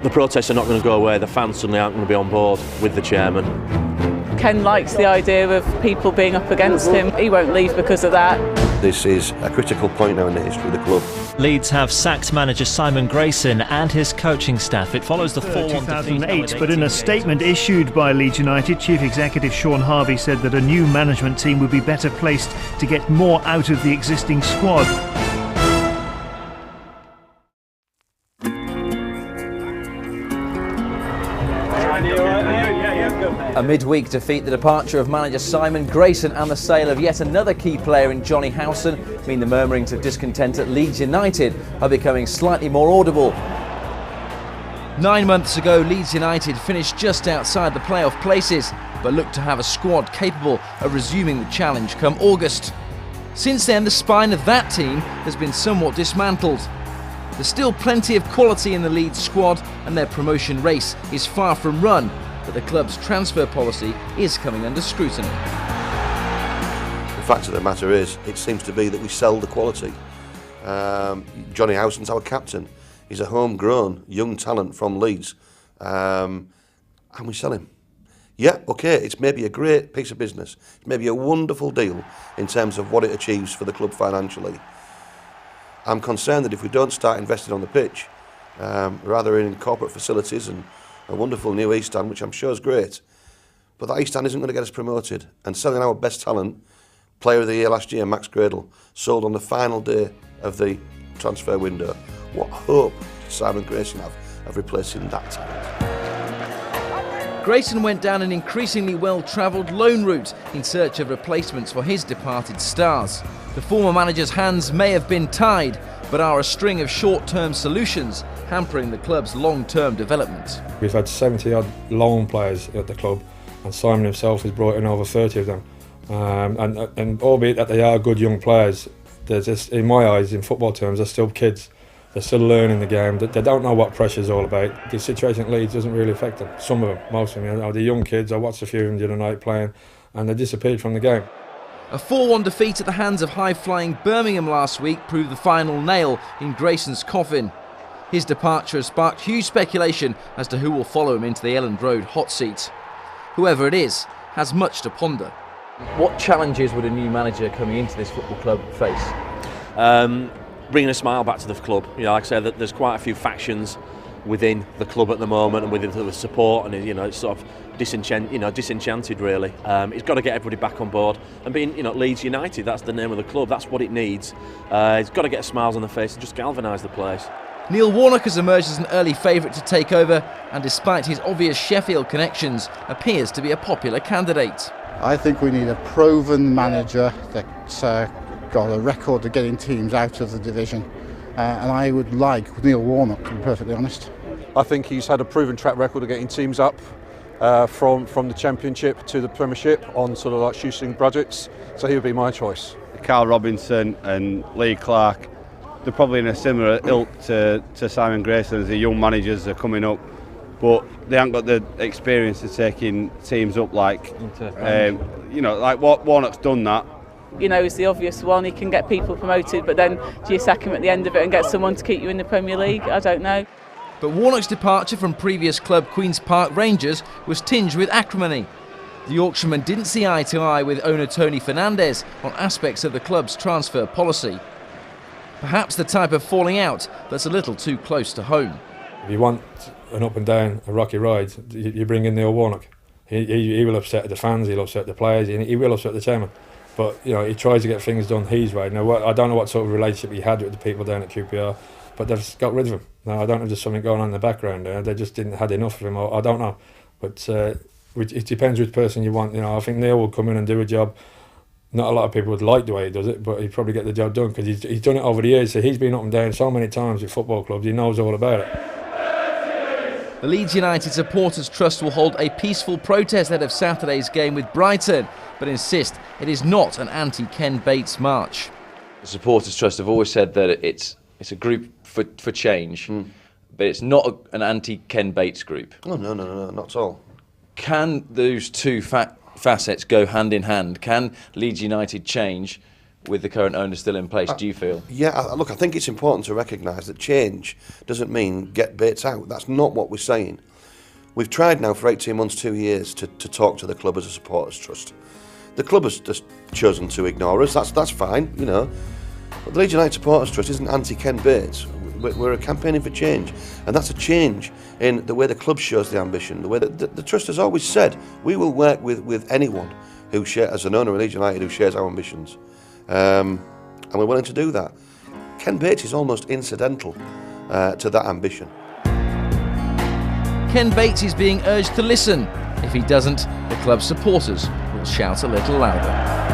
The protests are not going to go away. The fans suddenly aren't going to be on board with the chairman. Ken likes the idea of people being up against him. He won't leave because of that. This is a critical point now in the history of the club. Leeds have sacked manager Simon Grayson and his coaching staff. It follows the 4-1 2008, but in a statement issued by Leeds United, Chief Executive Sean Harvey said that a new management team would be better placed to get more out of the existing squad. A midweek defeat, the departure of manager Simon Grayson and the sale of yet another key player in Johnny Howson mean the murmurings of discontent at Leeds United are becoming slightly more audible. 9 months ago, Leeds United finished just outside the playoff places, but looked to have a squad capable of resuming the challenge come August. Since then, the spine of that team has been somewhat dismantled. There's still plenty of quality in the Leeds squad, and their promotion race is far from run, but the club's transfer policy is coming under scrutiny. The fact of the matter is, it seems to be that we sell the quality. Johnny Howson's our captain. He's a homegrown young talent from Leeds, and we sell him. Yeah, okay, it's maybe a great piece of business. It's maybe a wonderful deal in terms of what it achieves for the club financially. I'm concerned that if we don't start investing on the pitch, rather in corporate facilities and a wonderful new East Stand, which I'm sure is great, but that East Stand isn't going to get us promoted. And selling our best talent, player of the year last year, Max Gradle, sold on the final day of the transfer window. What hope did Simon Grayson have of replacing that talent? Grayson went down an increasingly well-travelled loan route in search of replacements for his departed stars. The former manager's hands may have been tied, but are a string of short-term solutions hampering the club's long-term development. We've had 70-odd loan players at the club, and Simon himself has brought in over 30 of them. And albeit that they are good young players, they're just, in my eyes, in football terms, they're still kids. They're still learning the game. They don't know what pressure's all about. The situation at Leeds doesn't really affect them. Some of them, most of them. You know, the young kids, I watched a few of them the other night playing, and they disappeared from the game. A 4-1 defeat at the hands of high-flying Birmingham last week proved the final nail in Grayson's coffin. His departure has sparked huge speculation as to who will follow him into the Elland Road hot seat. Whoever it is has much to ponder. What challenges would a new manager coming into this football club face? Bringing a smile back to the club. You know, like I said, that there's quite a few factions within the club at the moment and within the support, and it's sort of disenchanted really. He's got to get everybody back on board, and being Leeds United, that's the name of the club, that's what it needs. He's got to get smiles on the face and just galvanise the place. Neil Warnock has emerged as an early favourite to take over, and despite his obvious Sheffield connections, appears to be a popular candidate. I think we need a proven manager that's got a record of getting teams out of the division, and I would like Neil Warnock, to be perfectly honest. I think he's had a proven track record of getting teams up from the Championship to the Premiership on sort of like shoestring budgets, so he would be my choice. Carl Robinson and Lee Clark, they're probably in a similar ilk to Simon Grayson as the young managers are coming up, but they haven't got the experience of taking teams up like what Warnock's done that. He's the obvious one. He can get people promoted, but then do you sack him at the end of it and get someone to keep you in the Premier League? I don't know. But Warnock's departure from previous club Queen's Park Rangers was tinged with acrimony. The Yorkshireman didn't see eye to eye with owner Tony Fernandes on aspects of the club's transfer policy. Perhaps the type of falling out that's a little too close to home. If you want an up and down, a rocky ride, you bring in Neil Warnock. He will upset the fans, he'll upset the players, he will upset the chairman. But he tries to get things done his way. Now, I don't know what sort of relationship he had with the people down at QPR, but they've got rid of him. Now, I don't know if there's something going on in the background there. They just didn't had enough of him. I don't know. But it depends which person you want. I think Neil will come in and do a job. Not a lot of people would like the way he does it, but he'd probably get the job done because he's done it over the years. So he's been up and down so many times with football clubs. He knows all about it. The Leeds United Supporters Trust will hold a peaceful protest ahead of Saturday's game with Brighton, but insist it is not an anti-Ken Bates march. The Supporters Trust have always said that it's a group for change, but it's not an anti-Ken Bates group. Oh, no, not at all. Can those two facets go hand in hand? Can Leeds United change with the current owner still in place, do you feel? Yeah, look, I think it's important to recognise that change doesn't mean get Bates out. That's not what we're saying. We've tried now for 18 months, 2 years to talk to the club as a supporters trust. The club has just chosen to ignore us. That's fine, you know. But the Leeds United supporters trust isn't anti-Ken Bates. We're campaigning for change, and that's a change in the way the club shows the ambition, the way that the trust has always said we will work with anyone who shares, as an owner of Leeds United, who shares our ambitions. And we're willing to do that. Ken Bates is almost incidental to that ambition. Ken Bates is being urged to listen. If he doesn't, the club's supporters will shout a little louder.